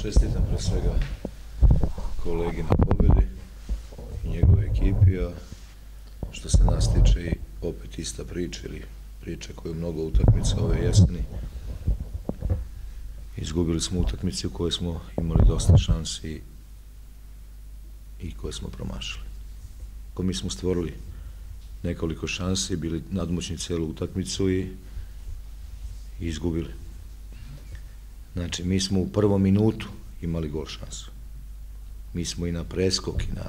čestitam pre svega kolegi na pobedi i njegove ekipi, a što se nas tiče i opet ista priča ili priča koju mnogo utakmica ove jeseni. Izgubili smo utakmice u kojoj smo imali dosta šansi i koje smo promašili. Mi smo stvorili nekoliko šansi, bili nadmoćni celu utakmicu i izgubili. Znači, mi smo u prvom minutu imali gol šansu. Mi smo i na preskok, i na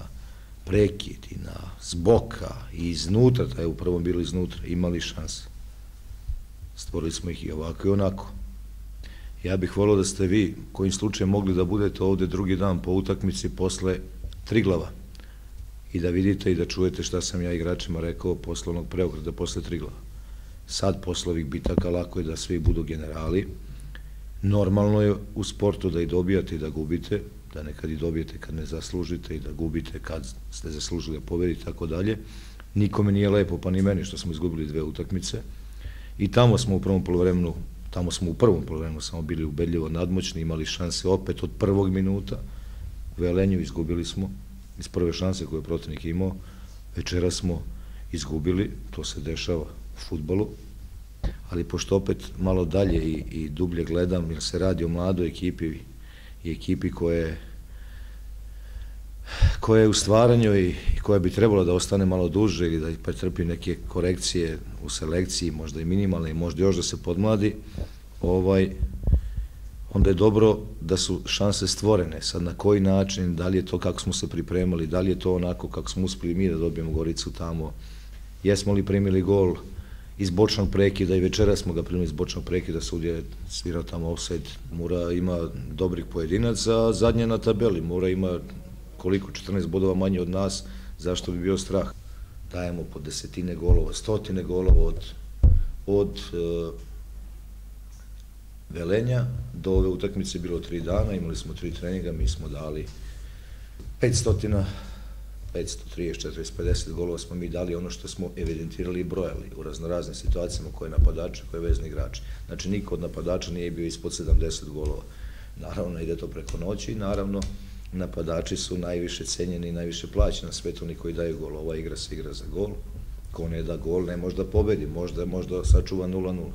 prekid, i na zboka, i iznutra, taj u prvom bilo iznutra, imali šanse. Stvorili smo ih i ovako i onako. Ja bih volio da ste vi, kojim slučajem, mogli da budete ovde drugi dan po utakmici posle Triglava i da vidite i da čujete šta sam ja igračima rekao posle onog preokreta posle Triglava. Sad, posle ovih bitaka, lako je da svi budu generali. Normalno je u sportu da i dobijate i da gubite, da nekad i dobijete kad ne zaslužite i da gubite kad ste zaslužili da pobedite, tako dalje. Nikome nije lepo, pa ni meni, što smo izgubili dve utakmice. I tamo smo u prvom poluvremenu, samo bili ubedljivo nadmoćni, imali šanse opet od prvog minuta. U Velenju izgubili smo iz prve šanse koju je protivnik imao. Večera smo izgubili, to se dešava u fudbalu. Ali pošto opet malo dalje i dublje gledam, jer se radi o mladoj ekipi i ekipi koja je u stvaranju i koja bi trebala da ostane malo duže ili da pretrpi neke korekcije u selekciji, možda i minimalne i možda još da se podmladi, onda je dobro da su šanse stvorene. Sad na koji način, da li je to kako smo se pripremali, da li je to onako kako smo uspeli mi da dobijemo Goricu tamo, jesmo li primili gol iz bočnog prekida i večera smo ga primili iz bočnog prekida, sudija je svirao tamo ofsajd. Mura ima dobrih pojedinaca, a zadnje na tabeli. Mura ima koliko, 14 bodova manje od nas, zašto bi bio strah? Dajemo po desetine golova, stotine golova od Velenja do ove utakmice je bilo 3 dana, imali smo 3 treninga, mi smo dali 500, 530, 40, 50 golova smo mi dali, ono što smo evidentirali i brojali u raznoraznim situacijama, koje je napadač, koje je vezni igrač. Znači, niko od napadača nije bio ispod 70 golova. Naravno, ide to preko noći i naravno, napadači su najviše cenjeni i najviše plaćeni na svetu, oni koji daju gol. Ova igra se igra za gol. Ko ne da gol, ne može da pobedi, možda sačuva 0-0.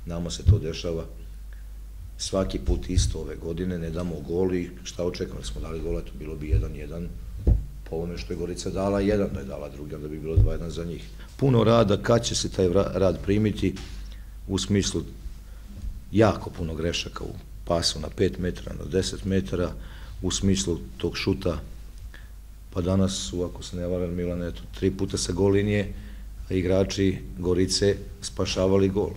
Nama se to dešava svaki put isto ove godine, ne damo gol i šta očekamo, smo dali gol, eto, bilo bi 1-1, po ovome što je Gorica dala 1, da je dala drugi, onda bi bilo 2-1 za njih. Puno rada, kad će se taj rad primiti, u smislu jako puno grešaka u pasu na 5 metara, na 10 metara, u smislu tog šuta, pa danas su, ako se ne varam, Milan, eto, 3 puta sa gol linije, a igrači Gorice spašavali gol.